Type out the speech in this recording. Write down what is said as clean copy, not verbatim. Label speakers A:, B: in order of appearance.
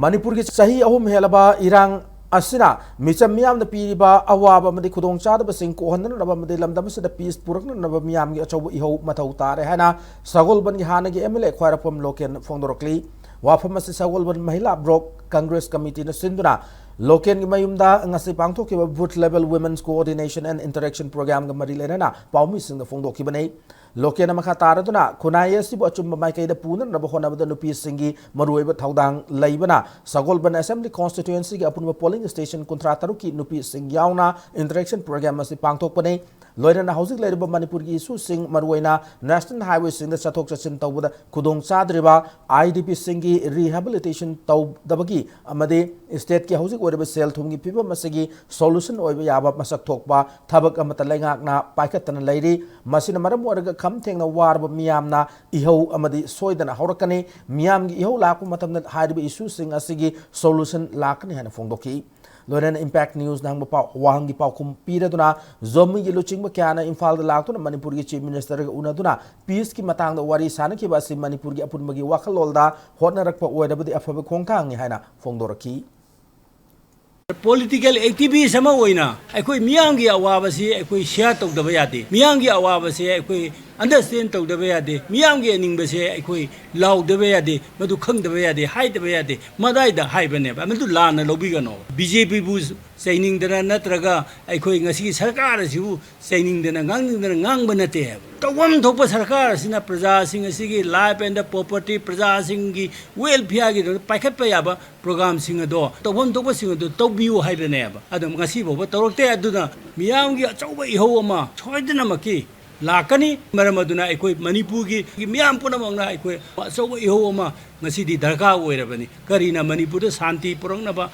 A: Manipur ki sahi ahum helaba irang asina micham miyam na piriba awaba madi khudong chada basing ko hanan raba madi lamdam se da peace purak na raba miyam gi achaw iho mathau tare hana sagol ban gi hana gi MLA khwarapam Loken fongdorokli wafam se sagol ban mahila brok Congress committee na sinduna Loken gi mayumda ngasi pangthok ki booth level women's coordination and interaction program ga mari lena pawmi sing da fongdok ki banai Loken makha taraduna khunai asibu achum mai kai da punan raba hona bada nupi singi maruiba thaudang laibana sagol ban assembly constituency gi apunba polling station kontra taruki nupi sing yauna interaction program asi pangthok panai loirana housing laiba Manipur gi issue sing maruina national highway sing da chathok chachin tawda khudong chadriba IDP singi rehabilitation taw dabagi amade state ki housing oiba sel thumgi piba masagi solution oiba yaba masak thokpa thabak amata laingak na paikatana lairi masina maram oraga kam thengna warba miyamna ihau amadi soidana horakani miyamgi ihau lakpu matamna hariba issue sing asigi solution lakani hana fongdoki loren impact news nang pa wahangi pa kum piraduna zomi gi luchingba kyana imphal da laktuna Manipur gi chief minister ga unaduna peace ki matang da wari sana ki basi Manipur gi apunmagi wakhalolda hotnarakpa oidabadi afabe khongthang ni haina fongdoraki
B: Political activities ama oina aikoi miyang gi awaba si aikoi share tawdaba yade miyang gi awaba si aikoi understand tawdaba yade miyang gi aningba si aikoi laudaba yade madu khangdaba yade haidaba yade madai da haibane ba madu lana lobigano BJP bu saining dana natraga aikoi ngasi sarkar siu saining dana ngang banate tawam thopa sarkar sina praja sing asigi life and property praja sing gi welfare gi paikhat pa yaba program sing ado tawam thopa sing ado tawbiu haibane ba adum ngasi boba tawrokte aduna miyam gi achauba iho ama choidana maki lakani maramaduna aikoi Manipur gi miyam punamangna aikoi achauba iho ama ngasi di darka oirabani karina Manipur da shanti purangna ba